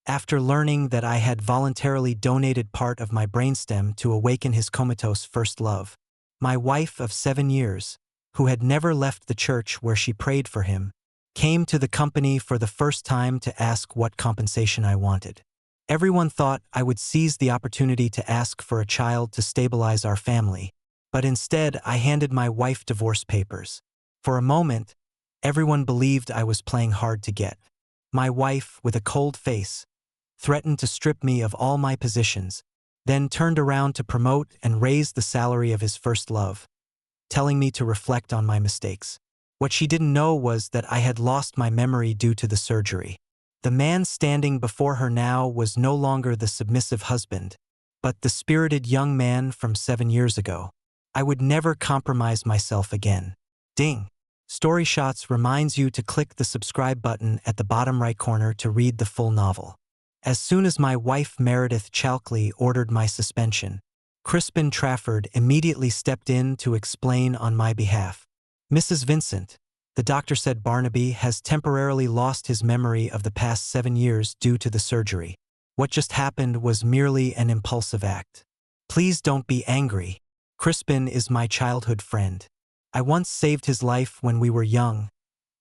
after learning that I had voluntarily donated part of my brainstem to awaken his comatose first love. My wife of 7 years, who had never left the church where she prayed for him, came to the company for the first time to ask what compensation I wanted. Everyone thought I would seize the opportunity to ask for a child to stabilize our family, but instead I handed my wife divorce papers. For a moment, everyone believed I was playing hard to get. My wife, with a cold face, threatened to strip me of all my positions, then turned around to promote and raise the salary of his first love, telling me to reflect on my mistakes. What she didn't know was that I had lost my memory due to the surgery. The man standing before her now was no longer the submissive husband, but the spirited young man from 7 years ago. I would never compromise myself again. Ding! Story Shots reminds you to click the subscribe button at the bottom right corner to read the full novel. As soon as my wife Meredith Chalkley ordered my suspension, Crispin Trafford immediately stepped in to explain on my behalf. Mrs. Vincent, the doctor said Barnaby has temporarily lost his memory of the past 7 years due to the surgery. What just happened was merely an impulsive act. Please don't be angry. Crispin is my childhood friend. I once saved his life when we were young,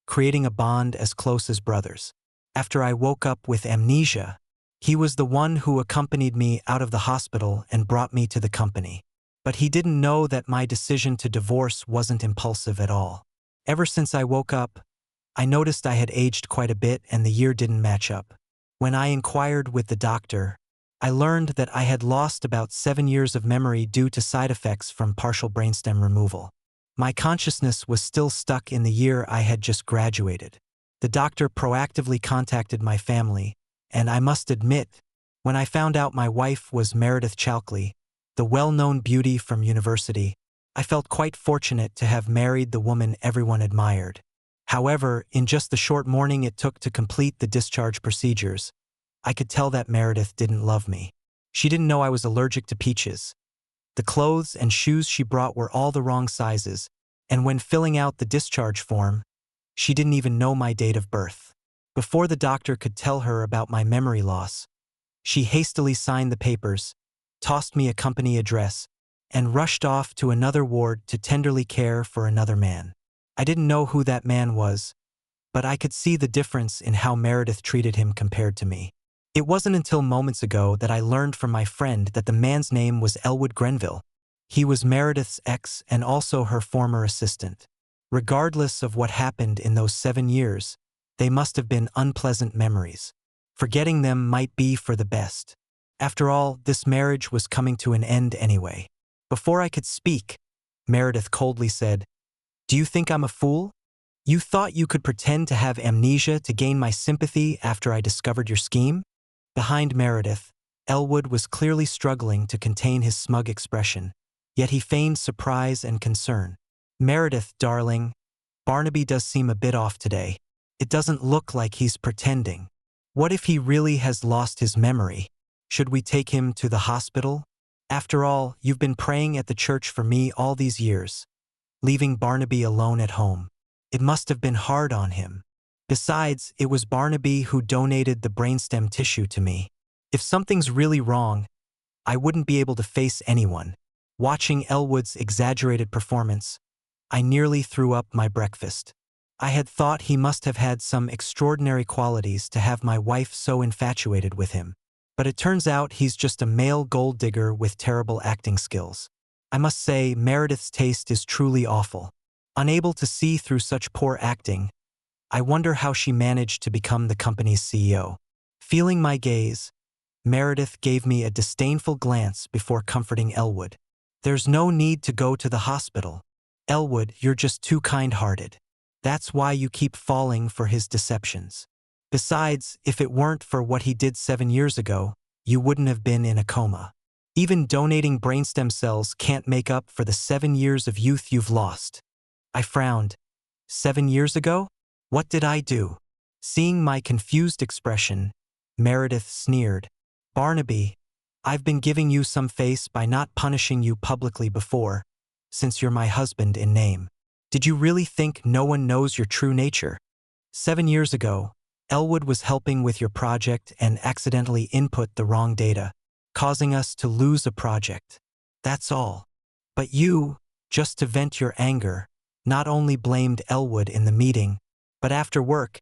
creating a bond as close as brothers. After I woke up with amnesia, he was the one who accompanied me out of the hospital and brought me to the company. But he didn't know that my decision to divorce wasn't impulsive at all. Ever since I woke up, I noticed I had aged quite a bit and the year didn't match up. When I inquired with the doctor, I learned that I had lost about 7 years of memory due to side effects from partial brainstem removal. My consciousness was still stuck in the year I had just graduated. The doctor proactively contacted my family, and I must admit, when I found out my wife was Meredith Chalkley, the well-known beauty from university, I felt quite fortunate to have married the woman everyone admired. However, in just the short morning it took to complete the discharge procedures, I could tell that Meredith didn't love me. She didn't know I was allergic to peaches. The clothes and shoes she brought were all the wrong sizes, and when filling out the discharge form, she didn't even know my date of birth. Before the doctor could tell her about my memory loss, she hastily signed the papers, tossed me a company address, and rushed off to another ward to tenderly care for another man. I didn't know who that man was, but I could see the difference in how Meredith treated him compared to me. It wasn't until moments ago that I learned from my friend that the man's name was Elwood Grenville. He was Meredith's ex and also her former assistant. Regardless of what happened in those 7 years, they must have been unpleasant memories. Forgetting them might be for the best. After all, this marriage was coming to an end anyway. Before I could speak, Meredith coldly said, "Do you think I'm a fool? You thought you could pretend to have amnesia to gain my sympathy after I discovered your scheme?" Behind Meredith, Elwood was clearly struggling to contain his smug expression, yet he feigned surprise and concern. "Meredith, darling, Barnaby does seem a bit off today. It doesn't look like he's pretending. What if he really has lost his memory? Should we take him to the hospital? After all, you've been praying at the church for me all these years, leaving Barnaby alone at home. It must have been hard on him. Besides, it was Barnaby who donated the brainstem tissue to me. If something's really wrong, I wouldn't be able to face anyone." Watching Elwood's exaggerated performance, I nearly threw up my breakfast. I had thought he must have had some extraordinary qualities to have my wife so infatuated with him. But it turns out he's just a male gold digger with terrible acting skills. I must say, Meredith's taste is truly awful. Unable to see through such poor acting, I wonder how she managed to become the company's CEO. Feeling my gaze, Meredith gave me a disdainful glance before comforting Elwood. "There's no need to go to the hospital. Elwood, you're just too kind-hearted. That's why you keep falling for his deceptions. Besides, if it weren't for what he did 7 years ago, you wouldn't have been in a coma. Even donating brainstem cells can't make up for the 7 years of youth you've lost." I frowned. 7 years ago? What did I do? Seeing my confused expression, Meredith sneered. "Barnaby, I've been giving you some face by not punishing you publicly before, since you're my husband in name. Did you really think no one knows your true nature? 7 years ago, Elwood was helping with your project and accidentally input the wrong data, causing us to lose a project. That's all. But you, just to vent your anger, not only blamed Elwood in the meeting, but after work,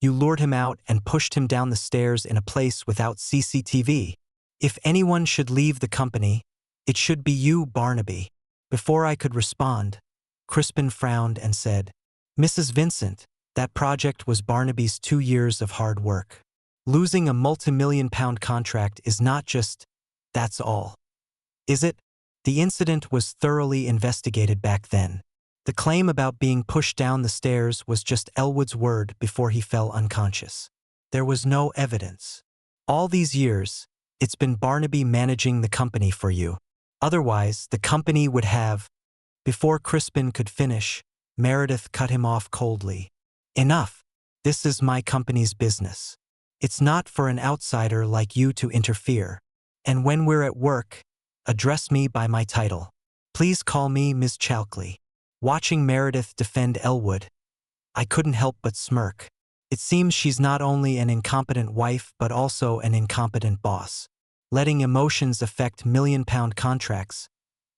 you lured him out and pushed him down the stairs in a place without CCTV. If anyone should leave the company, it should be you, Barnaby. Before I could respond, Crispin frowned and said, Mrs. Vincent, that project was Barnaby's 2 years of hard work. Losing a multi-million-pound contract is not just, that's all. Is it? The incident was thoroughly investigated back then. The claim about being pushed down the stairs was just Elwood's word before he fell unconscious. There was no evidence. All these years, it's been Barnaby managing the company for you. Otherwise, the company would have. Before Crispin could finish, Meredith cut him off coldly. Enough. This is my company's business. It's not for an outsider like you to interfere. And when we're at work, address me by my title. Please call me Ms. Chalkley. Watching Meredith defend Elwood, I couldn't help but smirk. It seems she's not only an incompetent wife but also an incompetent boss. Letting emotions affect million-pound contracts.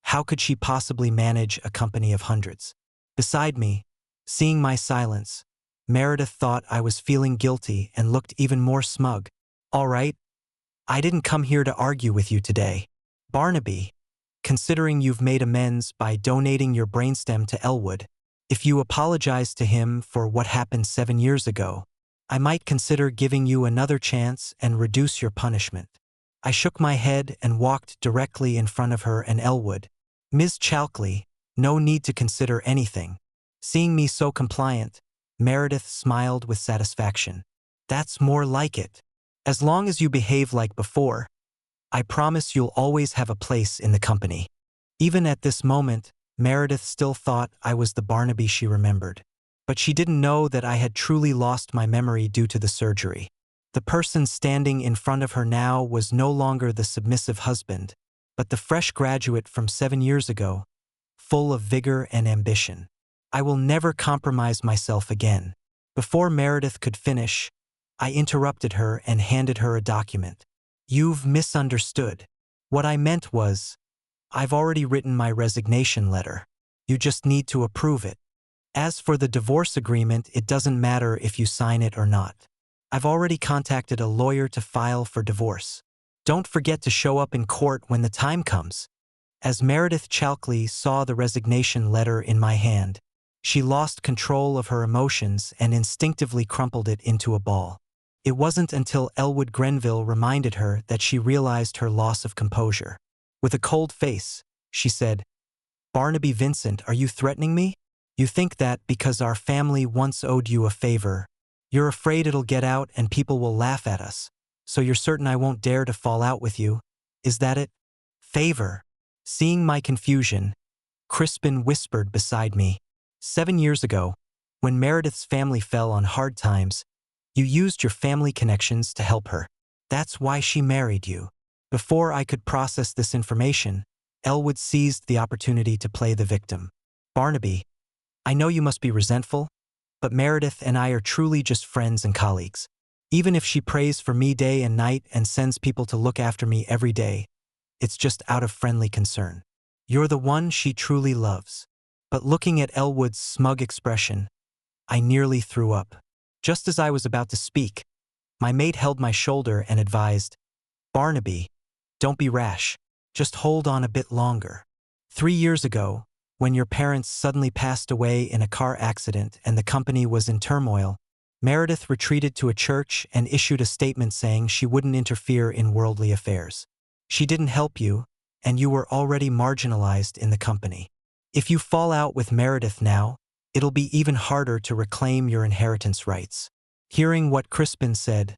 How could she possibly manage a company of hundreds? Beside me, seeing my silence, Meredith thought I was feeling guilty and looked even more smug. All right, I didn't come here to argue with you today. Barnaby, considering you've made amends by donating your brainstem to Elwood, if you apologize to him for what happened 7 years ago, I might consider giving you another chance and reduce your punishment. I shook my head and walked directly in front of her and Elwood. Ms. Chalkley, no need to consider anything. Seeing me so compliant, Meredith smiled with satisfaction. That's more like it. As long as you behave like before, I promise you'll always have a place in the company. Even at this moment, Meredith still thought I was the Barnaby she remembered. But she didn't know that I had truly lost my memory due to the surgery. The person standing in front of her now was no longer the submissive husband, but the fresh graduate from 7 years ago, full of vigor and ambition. I will never compromise myself again. Before Meredith could finish, I interrupted her and handed her a document. You've misunderstood. What I meant was, I've already written my resignation letter. You just need to approve it. As for the divorce agreement, it doesn't matter if you sign it or not. I've already contacted a lawyer to file for divorce. Don't forget to show up in court when the time comes. As Meredith Chalkley saw the resignation letter in my hand, she lost control of her emotions and instinctively crumpled it into a ball. It wasn't until Elwood Grenville reminded her that she realized her loss of composure. With a cold face, she said, Barnaby Vincent, are you threatening me? You think that because our family once owed you a favor, you're afraid it'll get out and people will laugh at us, so you're certain I won't dare to fall out with you? Is that it? Favor? Seeing my confusion, Crispin whispered beside me. 7 years ago, when Meredith's family fell on hard times, you used your family connections to help her. That's why she married you. Before I could process this information, Elwood seized the opportunity to play the victim. Barnaby, I know you must be resentful, but Meredith and I are truly just friends and colleagues. Even if she prays for me day and night and sends people to look after me every day, it's just out of friendly concern. You're the one she truly loves. But looking at Elwood's smug expression, I nearly threw up. Just as I was about to speak, my mate held my shoulder and advised, Barnaby, don't be rash. Just hold on a bit longer. 3 years ago, when your parents suddenly passed away in a car accident and the company was in turmoil, Meredith retreated to a church and issued a statement saying she wouldn't interfere in worldly affairs. She didn't help you, and you were already marginalized in the company. If you fall out with Meredith now, it'll be even harder to reclaim your inheritance rights. Hearing what Crispin said,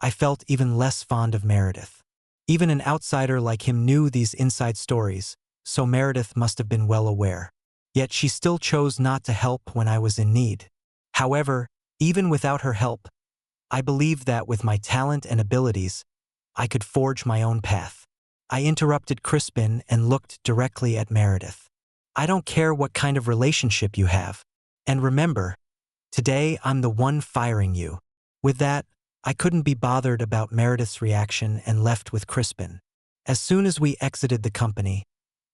I felt even less fond of Meredith. Even an outsider like him knew these inside stories, so Meredith must have been well aware. Yet she still chose not to help when I was in need. However, even without her help, I believed that with my talent and abilities, I could forge my own path. I interrupted Crispin and looked directly at Meredith. I don't care what kind of relationship you have. And remember, today I'm the one firing you. With that, I couldn't be bothered about Meredith's reaction and left with Crispin. As soon as we exited the company,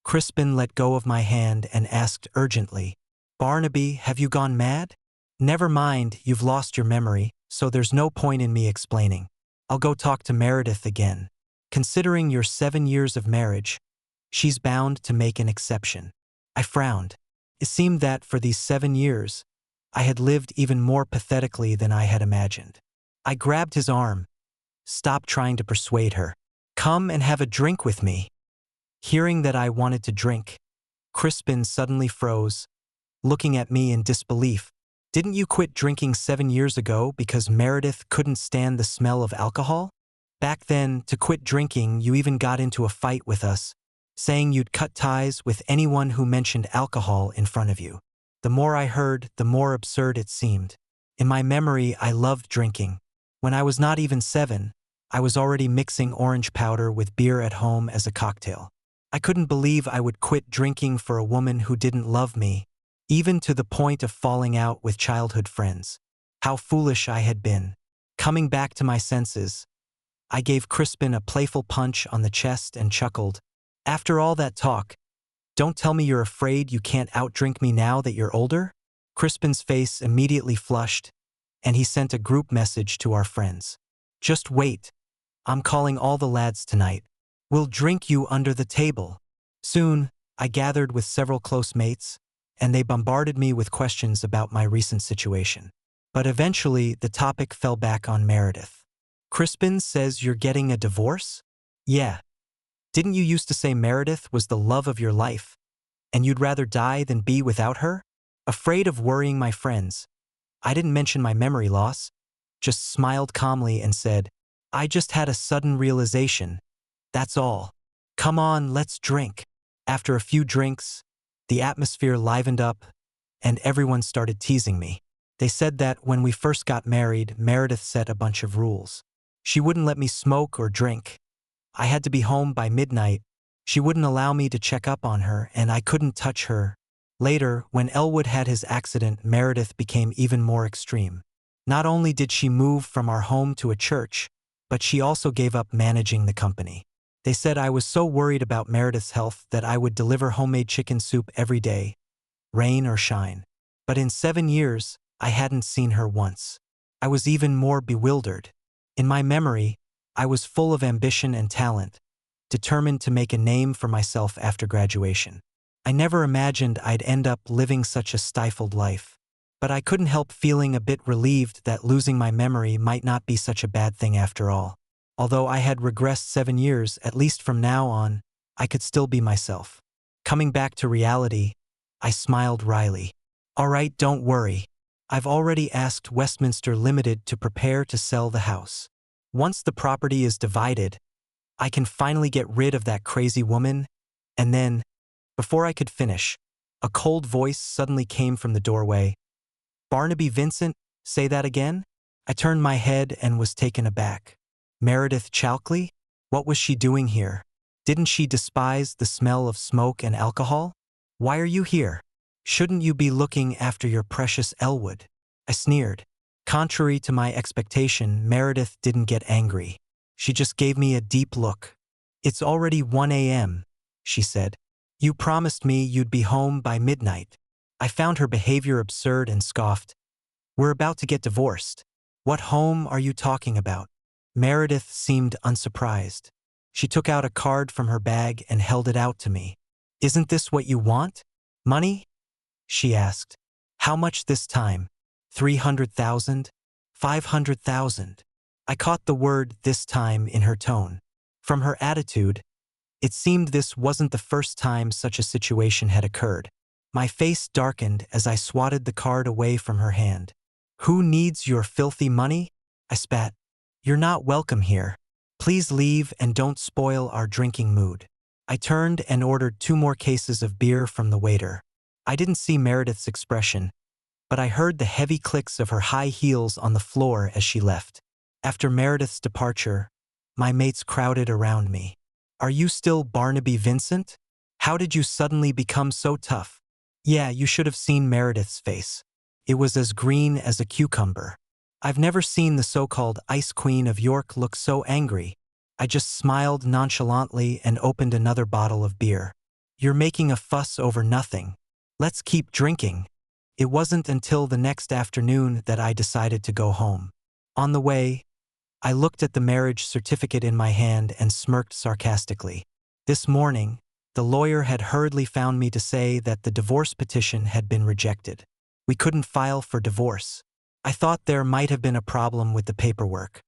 Crispin let go of my hand and asked urgently, "Barnaby, have you gone mad?" "Never mind, you've lost your memory, so there's no point in me explaining. I'll go talk to Meredith again. Considering your 7 years of marriage, she's bound to make an exception." I frowned. It seemed that for these 7 years, I had lived even more pathetically than I had imagined. I grabbed his arm. "Stop trying to persuade her. Come and have a drink with me." Hearing that I wanted to drink, Crispin suddenly froze, looking at me in disbelief. "Didn't you quit drinking 7 years ago because Meredith couldn't stand the smell of alcohol? Back then, to quit drinking, you even got into a fight with us, saying you'd cut ties with anyone who mentioned alcohol in front of you." The more I heard, the more absurd it seemed. In my memory, I loved drinking. When I was not even 7, I was already mixing orange powder with beer at home as a cocktail. I couldn't believe I would quit drinking for a woman who didn't love me, even to the point of falling out with childhood friends. How foolish I had been. Coming back to my senses, I gave Crispin a playful punch on the chest and chuckled. "After all that talk, don't tell me you're afraid you can't outdrink me now that you're older?" Crispin's face immediately flushed, and he sent a group message to our friends. "Just wait. I'm calling all the lads tonight. We'll drink you under the table." Soon, I gathered with several close mates, and they bombarded me with questions about my recent situation. But eventually, the topic fell back on Meredith. "Crispin says you're getting a divorce?" "Yeah. Didn't you used to say Meredith was the love of your life, and you'd rather die than be without her?" Afraid of worrying my friends, I didn't mention my memory loss, just smiled calmly and said, "I just had a sudden realization. That's all. Come on, let's drink." After a few drinks, the atmosphere livened up, and everyone started teasing me. They said that when we first got married, Meredith set a bunch of rules. She wouldn't let me smoke or drink. I had to be home by midnight. She wouldn't allow me to check up on her, and I couldn't touch her. Later, when Elwood had his accident, Meredith became even more extreme. Not only did she move from our home to a church, but she also gave up managing the company. They said I was so worried about Meredith's health that I would deliver homemade chicken soup every day, rain or shine. But in 7 years, I hadn't seen her once. I was even more bewildered. In my memory, I was full of ambition and talent, determined to make a name for myself after graduation. I never imagined I'd end up living such a stifled life. But I couldn't help feeling a bit relieved that losing my memory might not be such a bad thing after all. Although I had regressed 7 years, at least from now on, I could still be myself. Coming back to reality, I smiled wryly. "All right, don't worry. I've already asked Westminster Limited to prepare to sell the house. Once the property is divided, I can finally get rid of that crazy woman, and then..." Before I could finish, a cold voice suddenly came from the doorway. "Barnaby Vincent, say that again?" I turned my head and was taken aback. Meredith Chalkley? What was she doing here? Didn't she despise the smell of smoke and alcohol? "Why are you here? Shouldn't you be looking after your precious Elwood?" I sneered. Contrary to my expectation, Meredith didn't get angry. She just gave me a deep look. "It's already 1 a.m., she said. "You promised me you'd be home by midnight." I found her behavior absurd and scoffed. "We're about to get divorced. What home are you talking about?" Meredith seemed unsurprised. She took out a card from her bag and held it out to me. "Isn't this what you want? Money?" she asked. "How much this time? 300,000? 500,000? I caught the word "this time" in her tone. From her attitude, it seemed this wasn't the first time such a situation had occurred. My face darkened as I swatted the card away from her hand. "Who needs your filthy money?" I spat. "You're not welcome here. Please leave and don't spoil our drinking mood." I turned and ordered 2 more cases of beer from the waiter. I didn't see Meredith's expression, but I heard the heavy clicks of her high heels on the floor as she left. After Meredith's departure, my mates crowded around me. "Are you still Barnaby Vincent? How did you suddenly become so tough?" Yeah, you should have seen Meredith's face. It was as green as a cucumber. I've never seen the so-called Ice Queen of York look so angry. I just smiled nonchalantly and opened another bottle of beer. You're making a fuss over nothing. Let's keep drinking. It wasn't until the next afternoon that I decided to go home. On the way, I looked at the marriage certificate in my hand and smirked sarcastically. This morning, the lawyer had hurriedly found me to say that the divorce petition had been rejected. We couldn't file for divorce. I thought there might have been a problem with the paperwork,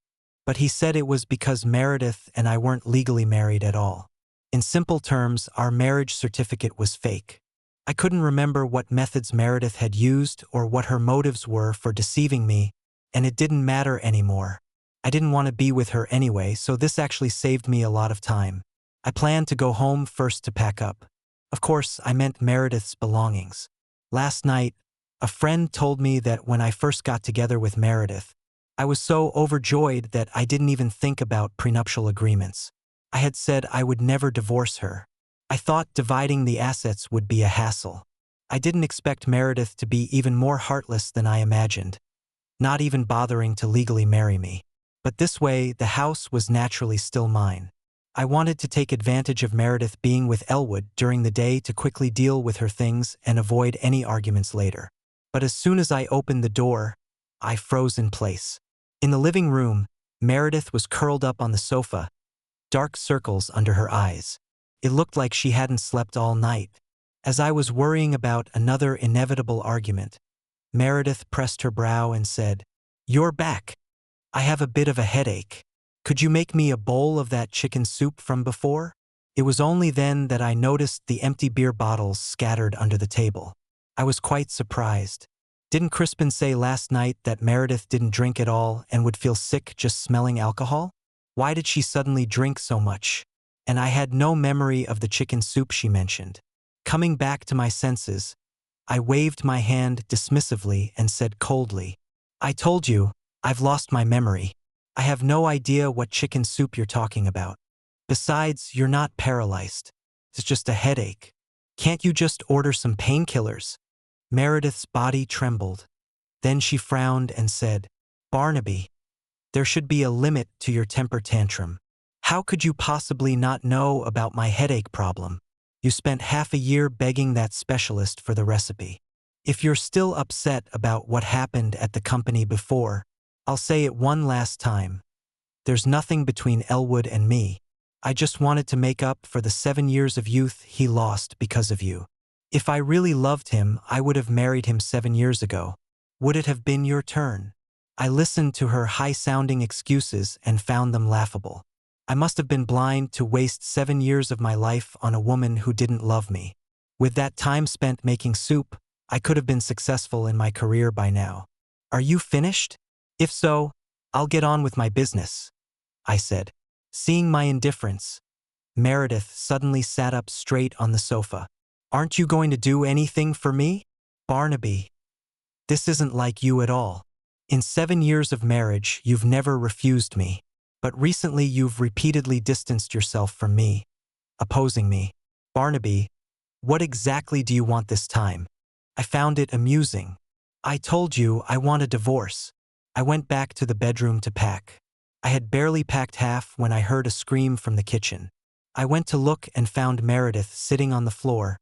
but he said it was because Meredith and I weren't legally married at all. In simple terms, our marriage certificate was fake. I couldn't remember what methods Meredith had used or what her motives were for deceiving me, and it didn't matter anymore. I didn't want to be with her anyway, so this actually saved me a lot of time. I planned to go home first to pack up. Of course, I meant Meredith's belongings. Last night, a friend told me that when I first got together with Meredith, I was so overjoyed that I didn't even think about prenuptial agreements. I had said I would never divorce her. I thought dividing the assets would be a hassle. I didn't expect Meredith to be even more heartless than I imagined, not even bothering to legally marry me. But this way, the house was naturally still mine. I wanted to take advantage of Meredith being with Elwood during the day to quickly deal with her things and avoid any arguments later. But as soon as I opened the door, I froze in place. In the living room, Meredith was curled up on the sofa, dark circles under her eyes. It looked like she hadn't slept all night. As I was worrying about another inevitable argument, Meredith pressed her brow and said, "You're back. I have a bit of a headache. Could you make me a bowl of that chicken soup from before?" It was only then that I noticed the empty beer bottles scattered under the table. I was quite surprised. Didn't Crispin say last night that Meredith didn't drink at all and would feel sick just smelling alcohol? Why did she suddenly drink so much? And I had no memory of the chicken soup she mentioned. Coming back to my senses, I waved my hand dismissively and said coldly, "I told you, I've lost my memory. I have no idea what chicken soup you're talking about. Besides, you're not paralyzed. It's just a headache. Can't you just order some painkillers?" Meredith's body trembled. Then she frowned and said, "Barnaby, there should be a limit to your temper tantrum. How could you possibly not know about my headache problem? You spent half a year begging that specialist for the recipe. If you're still upset about what happened at the company before, I'll say it one last time. There's nothing between Elwood and me. I just wanted to make up for the 7 years of youth he lost because of you. If I really loved him, I would have married him 7 years ago. Would it have been your turn?" I listened to her high-sounding excuses and found them laughable. I must have been blind to waste 7 years of my life on a woman who didn't love me. With that time spent making soup, I could have been successful in my career by now. "Are you finished? If so, I'll get on with my business," I said. Seeing my indifference, Meredith suddenly sat up straight on the sofa. "Aren't you going to do anything for me? Barnaby, this isn't like you at all. In 7 years of marriage, you've never refused me. But recently you've repeatedly distanced yourself from me, opposing me. Barnaby, what exactly do you want this time?" I found it amusing. "I told you I want a divorce." I went back to the bedroom to pack. I had barely packed half when I heard a scream from the kitchen. I went to look and found Meredith sitting on the floor,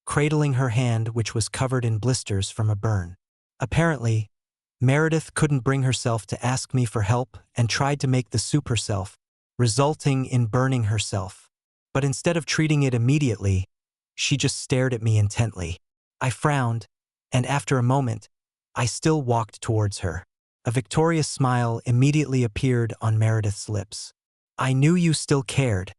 cradling her hand which was covered in blisters from a burn. Apparently, Meredith couldn't bring herself to ask me for help and tried to make the soup herself, resulting in burning herself. But instead of treating it immediately, she just stared at me intently. I frowned, and after a moment, I still walked towards her. A victorious smile immediately appeared on Meredith's lips. "I knew you still cared."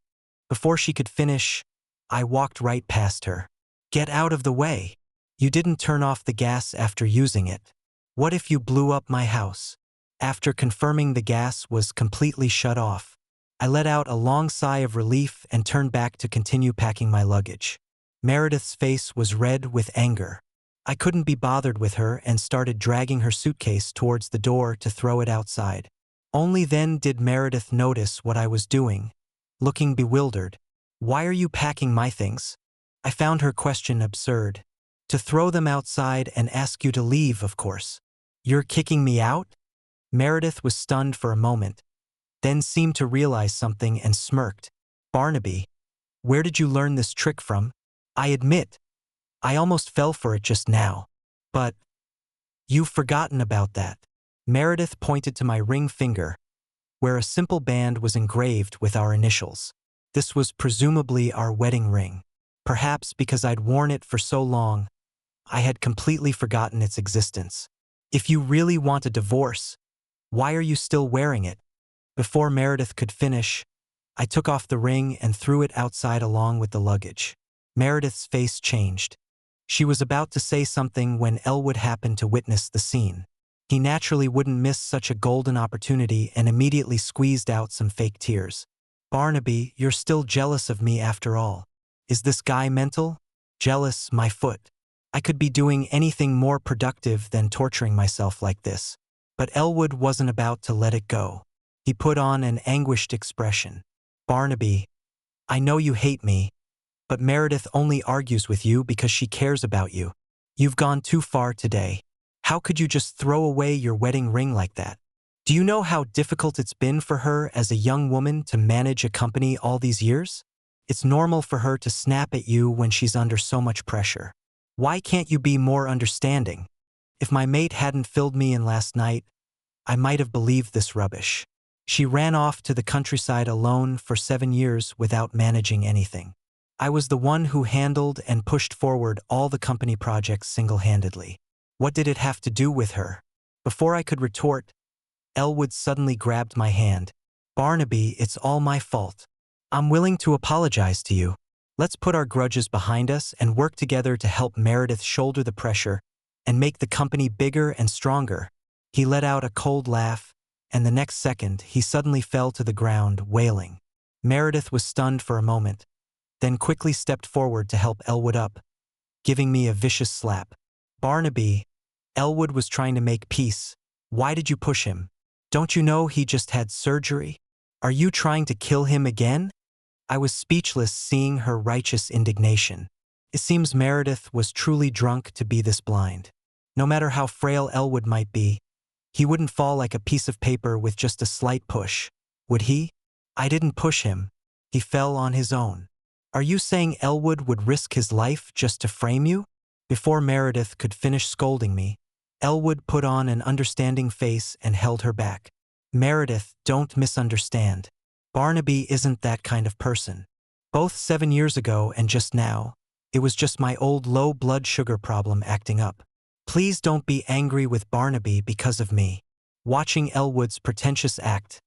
Before she could finish, I walked right past her. "Get out of the way. You didn't turn off the gas after using it. What if you blew up my house?" After confirming the gas was completely shut off, I let out a long sigh of relief and turned back to continue packing my luggage. Meredith's face was red with anger. I couldn't be bothered with her and started dragging her suitcase towards the door to throw it outside. Only then did Meredith notice what I was doing, looking bewildered. "Why are you packing my things?" I found her question absurd. "To throw them outside and ask you to leave, of course." "You're kicking me out?" Meredith was stunned for a moment, then seemed to realize something and smirked. Barnaby, where did you learn this trick from? I admit, I almost fell for it just now. But you've forgotten about that. Meredith pointed to my ring finger, where a simple band was engraved with our initials. This was presumably our wedding ring. Perhaps because I'd worn it for so long, I had completely forgotten its existence. If you really want a divorce, why are you still wearing it? Before Meredith could finish, I took off the ring and threw it outside along with the luggage. Meredith's face changed. She was about to say something when Elwood happened to witness the scene. He naturally wouldn't miss such a golden opportunity and immediately squeezed out some fake tears. Barnaby, you're still jealous of me after all. Is this guy mental? Jealous, my foot. I could be doing anything more productive than torturing myself like this. But Elwood wasn't about to let it go. He put on an anguished expression. Barnaby, I know you hate me, but Meredith only argues with you because she cares about you. You've gone too far today. How could you just throw away your wedding ring like that? Do you know how difficult it's been for her as a young woman to manage a company all these years? It's normal for her to snap at you when she's under so much pressure. Why can't you be more understanding? If my mate hadn't filled me in last night, I might have believed this rubbish. She ran off to the countryside alone for 7 years without managing anything. I was the one who handled and pushed forward all the company projects single-handedly. What did it have to do with her? Before I could retort, Elwood suddenly grabbed my hand. Barnaby, it's all my fault. I'm willing to apologize to you. Let's put our grudges behind us and work together to help Meredith shoulder the pressure and make the company bigger and stronger. He let out a cold laugh, and the next second he suddenly fell to the ground, wailing. Meredith was stunned for a moment, then quickly stepped forward to help Elwood up, giving me a vicious slap. Barnaby, Elwood was trying to make peace. Why did you push him? Don't you know he just had surgery? Are you trying to kill him again? I was speechless seeing her righteous indignation. It seems Meredith was truly drunk to be this blind. No matter how frail Elwood might be, he wouldn't fall like a piece of paper with just a slight push, would he? I didn't push him. He fell on his own. Are you saying Elwood would risk his life just to frame you? Before Meredith could finish scolding me, Elwood put on an understanding face and held her back. Meredith, don't misunderstand. Barnaby isn't that kind of person. Both 7 years ago and just now, it was just my old low blood sugar problem acting up. Please don't be angry with Barnaby because of me. Watching Elwood's pretentious act,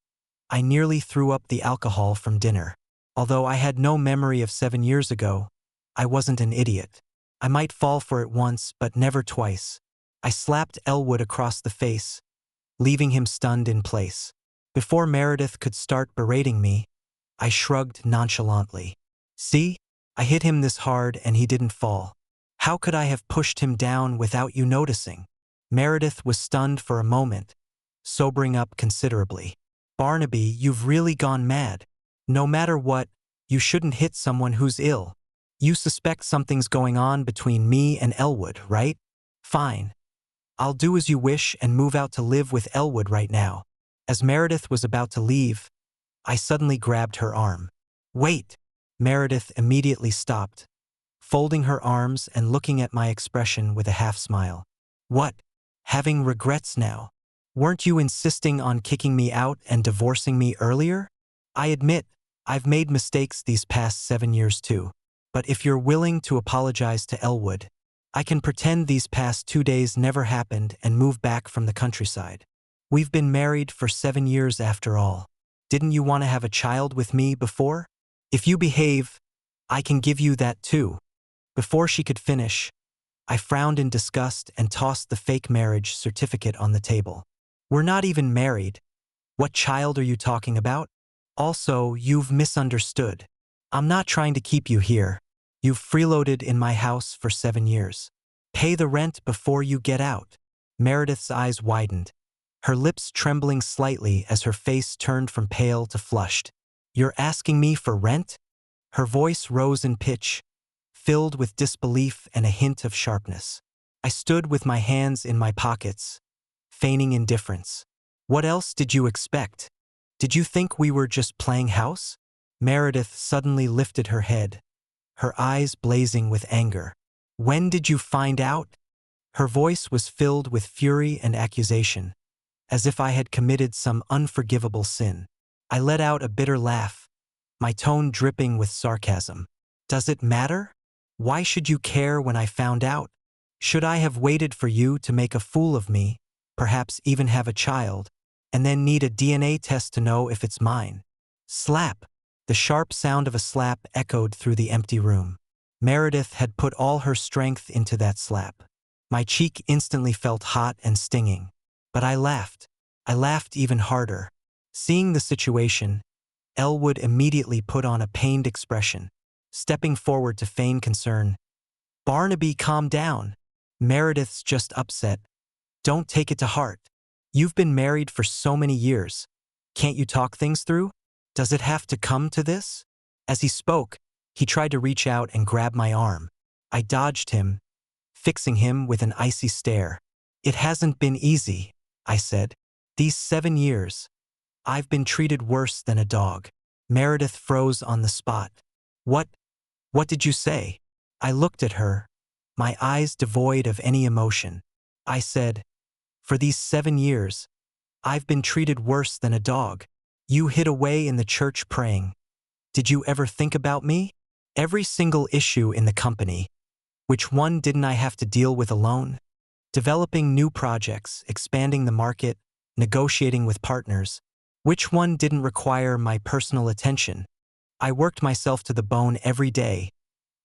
I nearly threw up the alcohol from dinner. Although I had no memory of 7 years ago, I wasn't an idiot. I might fall for it once, but never twice. I slapped Elwood across the face, leaving him stunned in place. Before Meredith could start berating me, I shrugged nonchalantly. See? I hit him this hard and he didn't fall. How could I have pushed him down without you noticing? Meredith was stunned for a moment, sobering up considerably. Barnaby, you've really gone mad. No matter what, you shouldn't hit someone who's ill. You suspect something's going on between me and Elwood, right? Fine. I'll do as you wish and move out to live with Elwood right now. As Meredith was about to leave, I suddenly grabbed her arm. Wait! Meredith immediately stopped, folding her arms and looking at my expression with a half-smile. What? Having regrets now? Weren't you insisting on kicking me out and divorcing me earlier? I admit, I've made mistakes these past 7 years too. But if you're willing to apologize to Elwood, I can pretend these past 2 days never happened and move back from the countryside. We've been married for 7 years after all. Didn't you want to have a child with me before? If you behave, I can give you that too. Before she could finish, I frowned in disgust and tossed the fake marriage certificate on the table. We're not even married. What child are you talking about? Also, you've misunderstood. I'm not trying to keep you here. You've freeloaded in my house for 7 years. Pay the rent before you get out. Meredith's eyes widened, her lips trembling slightly as her face turned from pale to flushed. You're asking me for rent? Her voice rose in pitch, filled with disbelief and a hint of sharpness. I stood with my hands in my pockets, feigning indifference. What else did you expect? Did you think we were just playing house? Meredith suddenly lifted her head, her eyes blazing with anger. When did you find out? Her voice was filled with fury and accusation, as if I had committed some unforgivable sin. I let out a bitter laugh, my tone dripping with sarcasm. Does it matter? Why should you care when I found out? Should I have waited for you to make a fool of me, perhaps even have a child, and then need a DNA test to know if it's mine? Slap! The sharp sound of a slap echoed through the empty room. Meredith had put all her strength into that slap. My cheek instantly felt hot and stinging. But I laughed. I laughed even harder. Seeing the situation, Elwood immediately put on a pained expression, stepping forward to feign concern. Barnaby, calm down. Meredith's just upset. Don't take it to heart. You've been married for so many years. Can't you talk things through? Does it have to come to this? As he spoke, he tried to reach out and grab my arm. I dodged him, fixing him with an icy stare. It hasn't been easy, I said. These 7 years, I've been treated worse than a dog. Meredith froze on the spot. What did you say? I looked at her, my eyes devoid of any emotion. I said, for these 7 years, I've been treated worse than a dog. You hid away in the church praying. Did you ever think about me? Every single issue in the company. Which one didn't I have to deal with alone? Developing new projects, expanding the market, negotiating with partners. Which one didn't require my personal attention? I worked myself to the bone every day,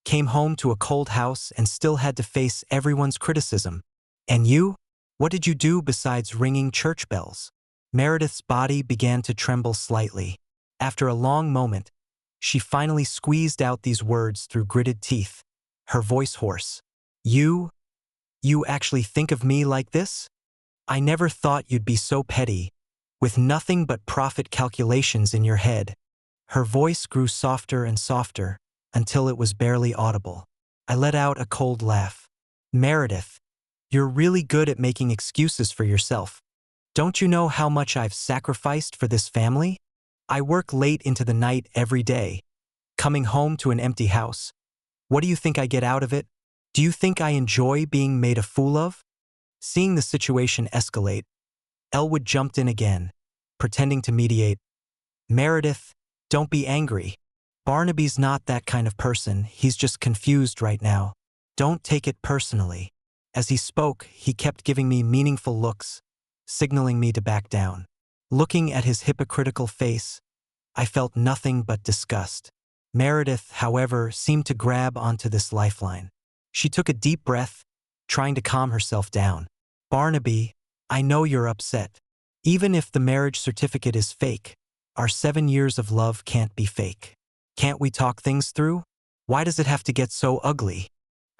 came home to a cold house and still had to face everyone's criticism. And you? What did you do besides ringing church bells? Meredith's body began to tremble slightly. After a long moment, she finally squeezed out these words through gritted teeth, her voice hoarse. You actually think of me like this? I never thought you'd be so petty, with nothing but profit calculations in your head. Her voice grew softer and softer, until it was barely audible. I let out a cold laugh. Meredith, you're really good at making excuses for yourself. Don't you know how much I've sacrificed for this family? I work late into the night every day, coming home to an empty house. What do you think I get out of it? Do you think I enjoy being made a fool of? Seeing the situation escalate, Elwood jumped in again, pretending to mediate. Meredith, don't be angry. Barnaby's not that kind of person, he's just confused right now. Don't take it personally. As he spoke, he kept giving me meaningful looks, signaling me to back down. Looking at his hypocritical face, I felt nothing but disgust. Meredith, however, seemed to grab onto this lifeline. She took a deep breath, trying to calm herself down. Barnaby, I know you're upset. Even if the marriage certificate is fake, our 7 years of love can't be fake. Can't we talk things through? Why does it have to get so ugly?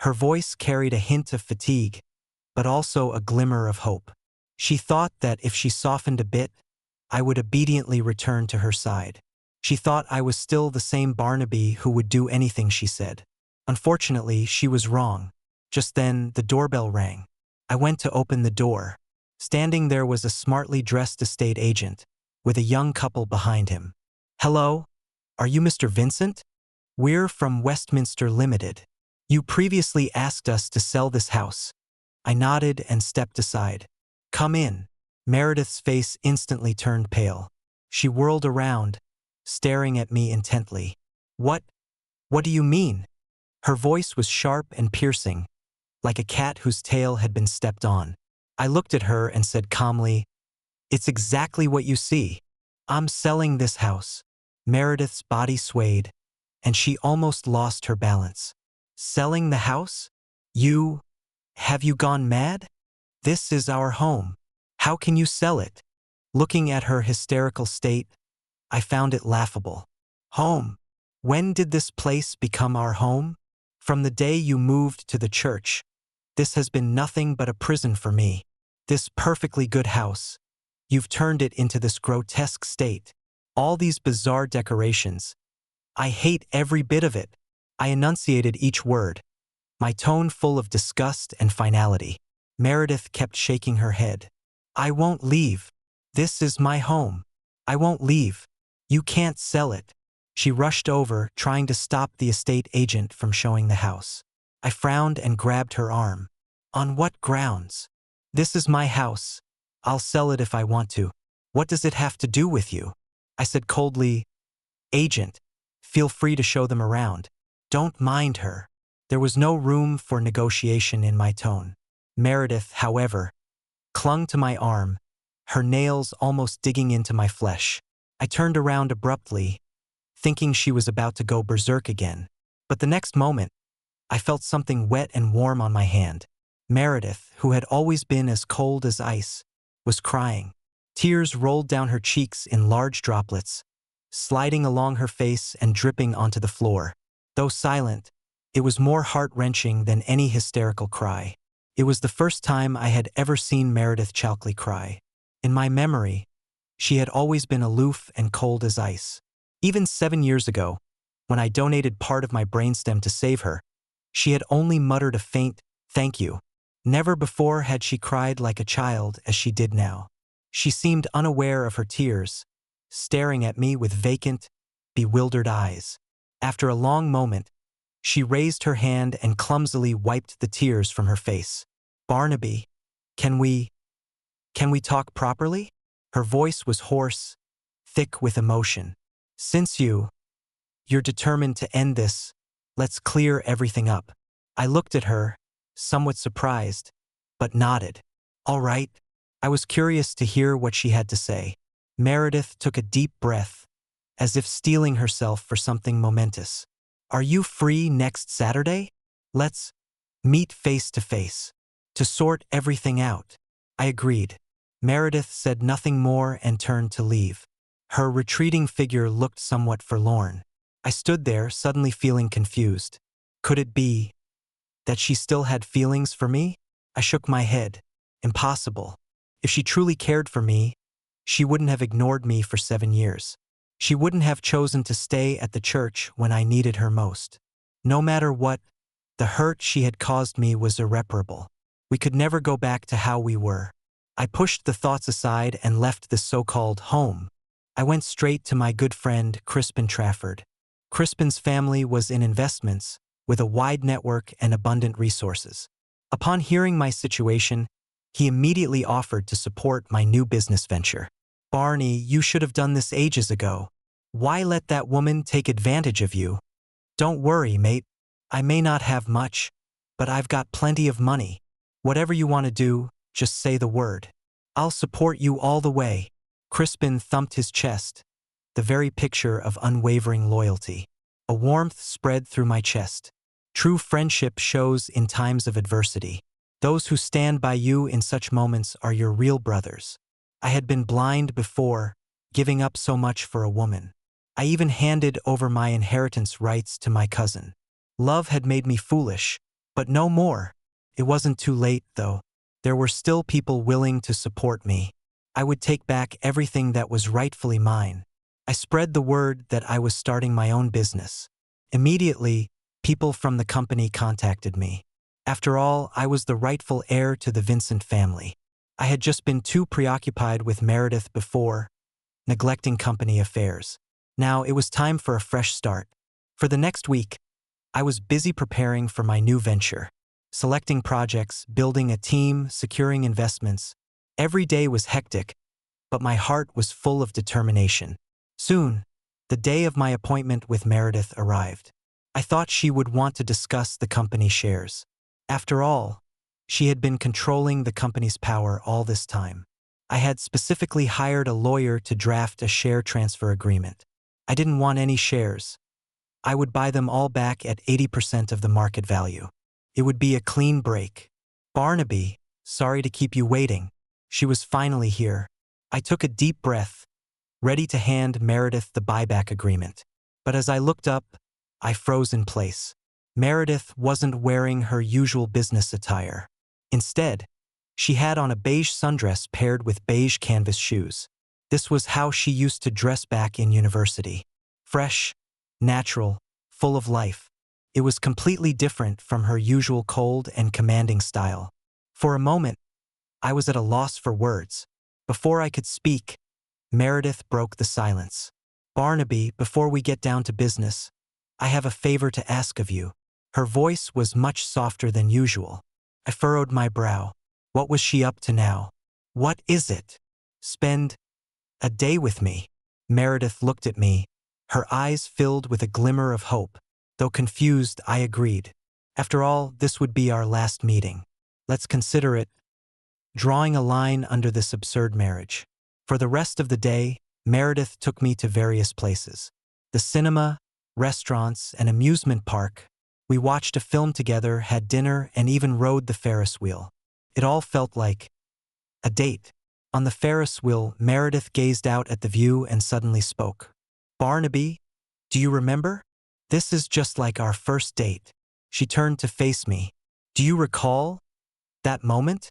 Her voice carried a hint of fatigue, but also a glimmer of hope. She thought that if she softened a bit, I would obediently return to her side. She thought I was still the same Barnaby who would do anything she said. Unfortunately, she was wrong. Just then, the doorbell rang. I went to open the door. Standing there was a smartly dressed estate agent, with a young couple behind him. Hello? Are you Mr. Vincent? We're from Westminster Limited. You previously asked us to sell this house. I nodded and stepped aside. Come in. Meredith's face instantly turned pale. She whirled around, staring at me intently. What do you mean? Her voice was sharp and piercing, like a cat whose tail had been stepped on. I looked at her and said calmly, It's exactly what you see. I'm selling this house. Meredith's body swayed, and she almost lost her balance. Selling the house? Have you gone mad? This is our home. How can you sell it? Looking at her hysterical state, I found it laughable. Home? When did this place become our home? From the day you moved to the church, this has been nothing but a prison for me. This perfectly good house. You've turned it into this grotesque state. All these bizarre decorations. I hate every bit of it. I enunciated each word, my tone full of disgust and finality. Meredith kept shaking her head. I won't leave. This is my home. I won't leave. You can't sell it. She rushed over, trying to stop the estate agent from showing the house. I frowned and grabbed her arm. On what grounds? This is my house. I'll sell it if I want to. What does it have to do with you? I said coldly, Agent, feel free to show them around. Don't mind her. There was no room for negotiation in my tone. Meredith, however, clung to my arm, her nails almost digging into my flesh. I turned around abruptly, thinking she was about to go berserk again. But the next moment, I felt something wet and warm on my hand. Meredith, who had always been as cold as ice, was crying. Tears rolled down her cheeks in large droplets, sliding along her face and dripping onto the floor. Though silent, it was more heart-wrenching than any hysterical cry. It was the first time I had ever seen Meredith Chalkley cry. In my memory, she had always been aloof and cold as ice. Even 7 years ago, when I donated part of my brainstem to save her, she had only muttered a faint, "Thank you." Never before had she cried like a child as she did now. She seemed unaware of her tears, staring at me with vacant, bewildered eyes. After a long moment, she raised her hand and clumsily wiped the tears from her face. "Barnaby, can we talk properly?" Her voice was hoarse, thick with emotion. "Since you're determined to end this, let's clear everything up." I looked at her, somewhat surprised, but nodded. "All right." I was curious to hear what she had to say. Meredith took a deep breath, as if steeling herself for something momentous. "Are you free next Saturday? Let's meet face to face to sort everything out." I agreed. Meredith said nothing more and turned to leave. Her retreating figure looked somewhat forlorn. I stood there, suddenly feeling confused. Could it be that she still had feelings for me? I shook my head. Impossible. If she truly cared for me, she wouldn't have ignored me for 7 years. She wouldn't have chosen to stay at the church when I needed her most. No matter what, the hurt she had caused me was irreparable. We could never go back to how we were. I pushed the thoughts aside and left the so-called home. I went straight to my good friend Crispin Trafford. Crispin's family was in investments, with a wide network and abundant resources. Upon hearing my situation, he immediately offered to support my new business venture. "Barney, you should have done this ages ago. Why let that woman take advantage of you?" "Don't worry, mate. I may not have much, but I've got plenty of money. Whatever you want to do, just say the word. I'll support you all the way." Crispin thumped his chest, the very picture of unwavering loyalty. A warmth spread through my chest. True friendship shows in times of adversity. Those who stand by you in such moments are your real brothers. I had been blind before, giving up so much for a woman. I even handed over my inheritance rights to my cousin. Love had made me foolish, but no more. It wasn't too late, though. There were still people willing to support me. I would take back everything that was rightfully mine. I spread the word that I was starting my own business. Immediately, people from the company contacted me. After all, I was the rightful heir to the Vincent family. I had just been too preoccupied with Meredith before, neglecting company affairs. Now it was time for a fresh start. For the next week, I was busy preparing for my new venture. Selecting projects, building a team, securing investments. Every day was hectic, but my heart was full of determination. Soon, the day of my appointment with Meredith arrived. I thought she would want to discuss the company shares. After all, she had been controlling the company's power all this time. I had specifically hired a lawyer to draft a share transfer agreement. I didn't want any shares. I would buy them all back at 80% of the market value. It would be a clean break. "Barnaby, sorry to keep you waiting." She was finally here. I took a deep breath, ready to hand Meredith the buyback agreement. But as I looked up, I froze in place. Meredith wasn't wearing her usual business attire. Instead, she had on a beige sundress paired with beige canvas shoes. This was how she used to dress back in university. Fresh, natural, full of life. It was completely different from her usual cold and commanding style. For a moment, I was at a loss for words. Before I could speak, Meredith broke the silence. Barnaby, before we get down to business, I have a favor to ask of you. Her voice was much softer than usual. I furrowed my brow. What was she up to now? What is it? Spend a day with me. Meredith looked at me, her eyes filled with a glimmer of hope. Though confused, I agreed. After all, this would be our last meeting. Let's consider it, drawing a line under this absurd marriage. For the rest of the day, Meredith took me to various places. The cinema, restaurants, and amusement park. We watched a film together, had dinner, and even rode the Ferris wheel. It all felt like a date. On the Ferris wheel, Meredith gazed out at the view and suddenly spoke. Barnaby, do you remember? This is just like our first date. She turned to face me. Do you recall that moment?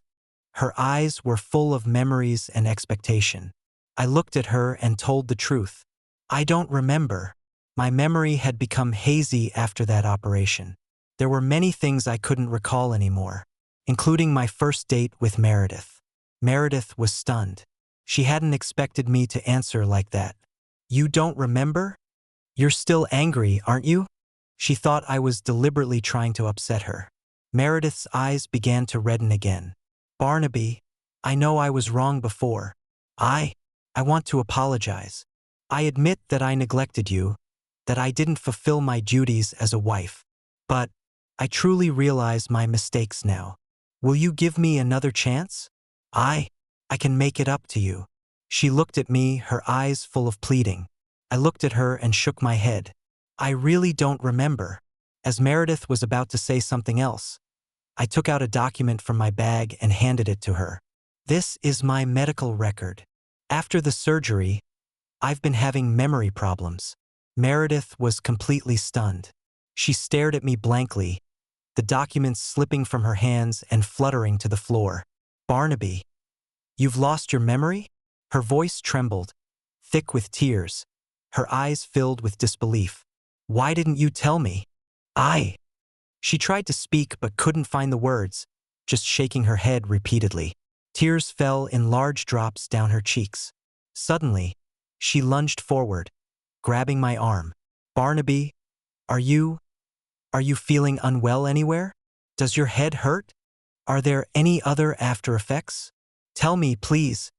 Her eyes were full of memories and expectation. I looked at her and told the truth. I don't remember. My memory had become hazy after that operation. There were many things I couldn't recall anymore, including my first date with Meredith. Meredith was stunned. She hadn't expected me to answer like that. You don't remember? You're still angry, aren't you? She thought I was deliberately trying to upset her. Meredith's eyes began to redden again. Barnaby, I know I was wrong before. I want to apologize. I admit that I neglected you, that I didn't fulfill my duties as a wife. But I truly realize my mistakes now. Will you give me another chance? I can make it up to you. She looked at me, her eyes full of pleading. I looked at her and shook my head. I really don't remember. As Meredith was about to say something else, I took out a document from my bag and handed it to her. This is my medical record. After the surgery, I've been having memory problems. Meredith was completely stunned. She stared at me blankly, the documents slipping from her hands and fluttering to the floor. Barnaby, you've lost your memory? Her voice trembled, thick with tears. Her eyes filled with disbelief. Why didn't you tell me? She tried to speak but couldn't find the words, just shaking her head repeatedly. Tears fell in large drops down her cheeks. Suddenly, she lunged forward, grabbing my arm. Barnaby, are you feeling unwell anywhere? Does your head hurt? Are there any other after effects? Tell me, please,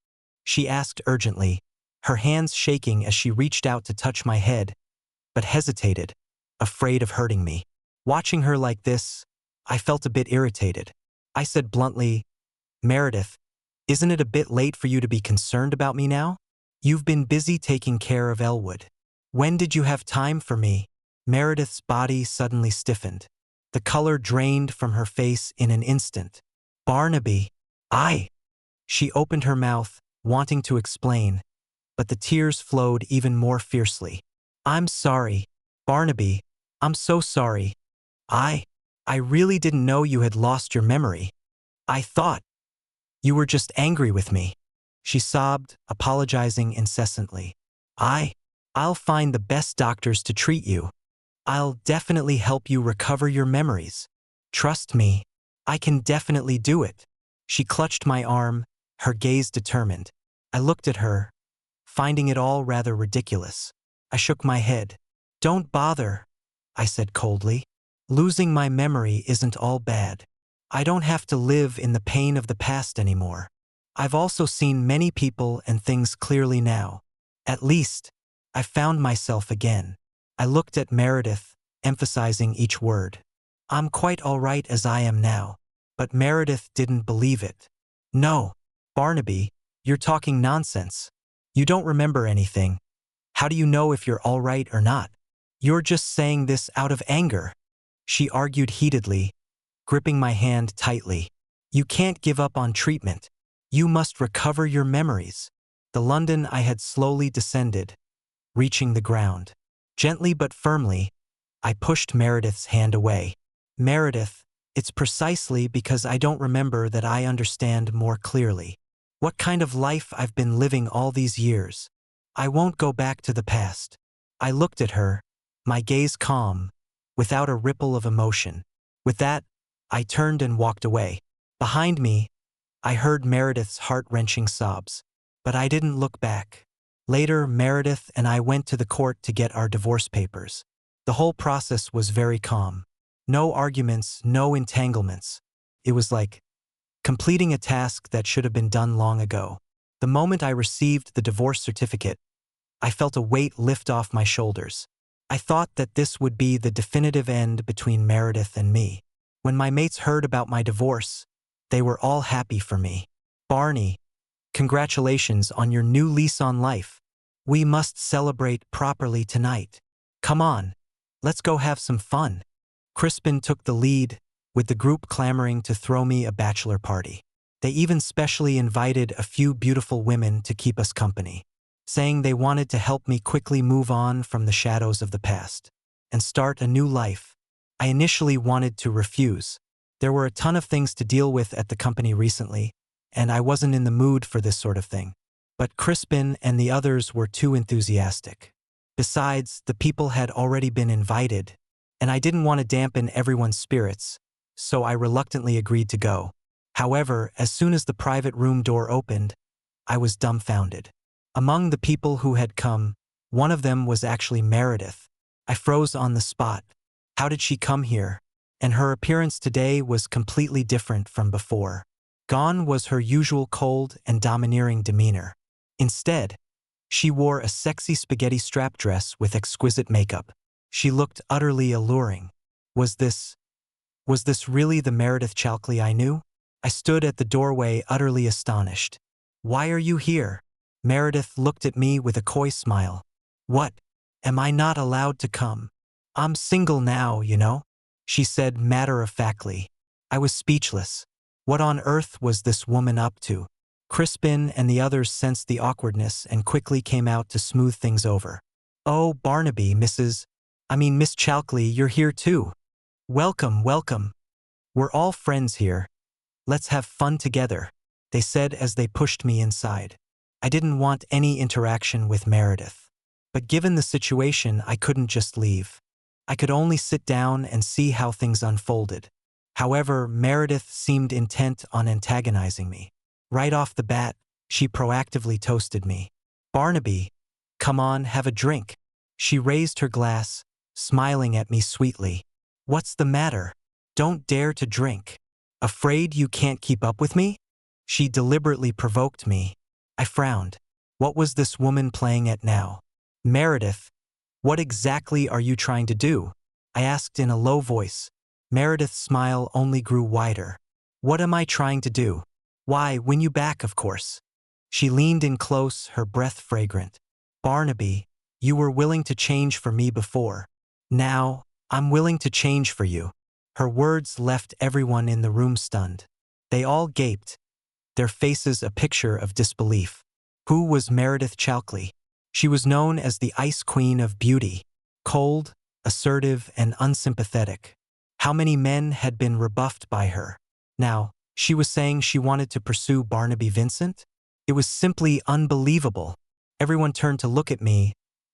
she asked urgently, her hands shaking as she reached out to touch my head, but hesitated, afraid of hurting me. Watching her like this, I felt a bit irritated. I said bluntly, Meredith, isn't it a bit late for you to be concerned about me now? You've been busy taking care of Elwood. When did you have time for me? Meredith's body suddenly stiffened. The color drained from her face in an instant. Barnaby, She opened her mouth, wanting to explain, but the tears flowed even more fiercely. I'm sorry, Barnaby, I'm so sorry. I really didn't know you had lost your memory. I thought you were just angry with me. She sobbed, apologizing incessantly. I'll find the best doctors to treat you. I'll definitely help you recover your memories. Trust me, I can definitely do it. She clutched my arm, her gaze determined. I looked at her, finding it all rather ridiculous. I shook my head. Don't bother, I said coldly. Losing my memory isn't all bad. I don't have to live in the pain of the past anymore. I've also seen many people and things clearly now. At least, I found myself again. I looked at Meredith, emphasizing each word. I'm quite all right as I am now. But Meredith didn't believe it. No, Barnaby, you're talking nonsense. You don't remember anything. How do you know if you're all right or not? You're just saying this out of anger. She argued heatedly, gripping my hand tightly. You can't give up on treatment. You must recover your memories. The London I had slowly descended, reaching the ground. Gently but firmly, I pushed Meredith's hand away. Meredith, it's precisely because I don't remember that I understand more clearly. What kind of life I've been living all these years. I won't go back to the past. I looked at her, my gaze calm, without a ripple of emotion. With that, I turned and walked away. Behind me, I heard Meredith's heart-wrenching sobs. but I didn't look back. Later, Meredith and I went to the court to get our divorce papers. The whole process was very calm. No arguments, no entanglements. It was like completing a task that should have been done long ago. The moment I received the divorce certificate, I felt a weight lift off my shoulders. I thought that this would be the definitive end between Meredith and me. When my mates heard about my divorce, they were all happy for me. "Barney, congratulations on your new lease on life. We must celebrate properly tonight. Come on, let's go have some fun." Crispin took the lead, with the group clamoring to throw me a bachelor party. They even specially invited a few beautiful women to keep us company, saying they wanted to help me quickly move on from the shadows of the past and start a new life. I initially wanted to refuse. There were a ton of things to deal with at the company recently, and I wasn't in the mood for this sort of thing. But Crispin and the others were too enthusiastic. Besides, the people had already been invited, and I didn't want to dampen everyone's spirits, so I reluctantly agreed to go. However, as soon as the private room door opened, I was dumbfounded. Among the people who had come, one of them was actually Meredith. I froze on the spot. How did she come here? And her appearance today was completely different from before. Gone was her usual cold and domineering demeanor. Instead, she wore a sexy spaghetti strap dress with exquisite makeup. She looked utterly alluring. Was this really the Meredith Chalkley I knew? I stood at the doorway utterly astonished. "Why are you here?" Meredith looked at me with a coy smile. "What? Am I not allowed to come? I'm single now, you know," she said matter-of-factly. I was speechless. What on earth was this woman up to? Crispin and the others sensed the awkwardness and quickly came out to smooth things over. "Oh, Barnaby, Miss Chalkley, you're here too. Welcome, welcome. We're all friends here. Let's have fun together," they said as they pushed me inside. I didn't want any interaction with Meredith. But given the situation, I couldn't just leave. I could only sit down and see how things unfolded. However, Meredith seemed intent on antagonizing me. Right off the bat, she proactively toasted me. "Barnaby, come on, have a drink." She raised her glass, smiling at me sweetly. "What's the matter? Don't dare to drink. Afraid you can't keep up with me?" She deliberately provoked me. I frowned. What was this woman playing at now? "Meredith, what exactly are you trying to do?" I asked in a low voice. Meredith's smile only grew wider. "What am I trying to do? Why, win you back, of course." She leaned in close, her breath fragrant. "Barnaby, you were willing to change for me before. Now, I'm willing to change for you." Her words left everyone in the room stunned. They all gaped, their faces a picture of disbelief. Who was Meredith Chalkley? She was known as the Ice Queen of Beauty, cold, assertive, and unsympathetic. How many men had been rebuffed by her? Now, she was saying she wanted to pursue Barnaby Vincent? It was simply unbelievable. Everyone turned to look at me,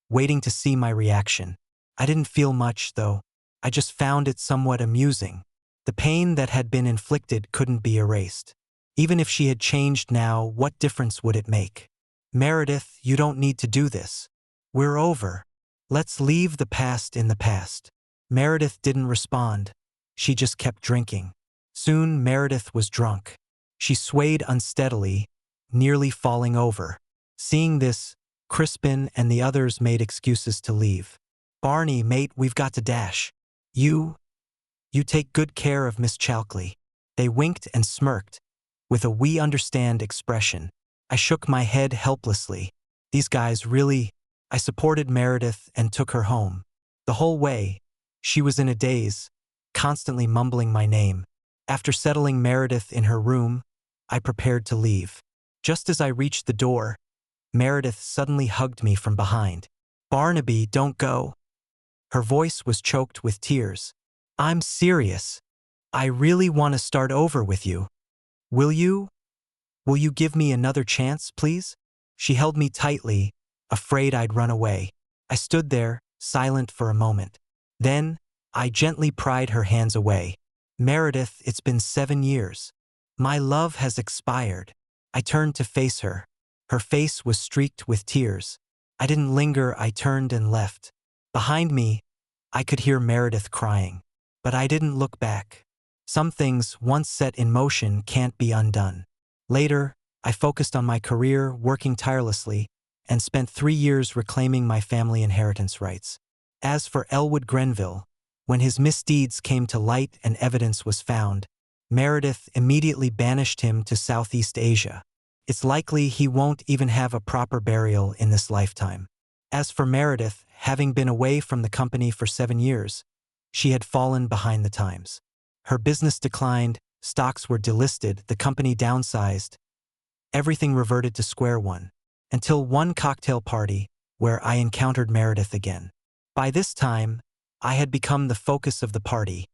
waiting to see my reaction. I didn't feel much, though. I just found it somewhat amusing. The pain that had been inflicted couldn't be erased. Even if she had changed now, what difference would it make? "Meredith, you don't need to do this. We're over. Let's leave the past in the past." Meredith didn't respond. She just kept drinking. Soon, Meredith was drunk. She swayed unsteadily, nearly falling over. Seeing this, Crispin and the others made excuses to leave. "Barney, mate, we've got to dash. You take good care of Miss Chalkley." They winked and smirked, with a "we understand" expression. I shook my head helplessly. These guys really... I supported Meredith and took her home. The whole way, she was in a daze, constantly mumbling my name. After settling Meredith in her room, I prepared to leave. Just as I reached the door, Meredith suddenly hugged me from behind. "Barnaby, don't go." Her voice was choked with tears. "I'm serious. I really want to start over with you. Will you give me another chance, please?" She held me tightly, afraid I'd run away. I stood there, silent for a moment. Then, I gently pried her hands away. "Meredith, it's been 7 years. My love has expired." I turned to face her. Her face was streaked with tears. I didn't linger, I turned and left. Behind me, I could hear Meredith crying. But I didn't look back. Some things, once set in motion, can't be undone. Later, I focused on my career, working tirelessly, and spent 3 years reclaiming my family inheritance rights. As for Elwood Grenville, when his misdeeds came to light and evidence was found, Meredith immediately banished him to Southeast Asia. It's likely he won't even have a proper burial in this lifetime. As for Meredith, having been away from the company for 7 years, she had fallen behind the times. Her business declined, stocks were delisted, the company downsized. Everything reverted to square one, until one cocktail party where I encountered Meredith again. By this time, I had become the focus of the party,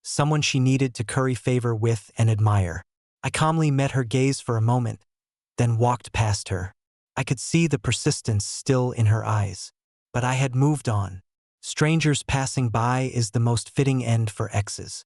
someone she needed to curry favor with and admire. I calmly met her gaze for a moment, then walked past her. I could see the persistence still in her eyes. But I had moved on. Strangers passing by is the most fitting end for exes.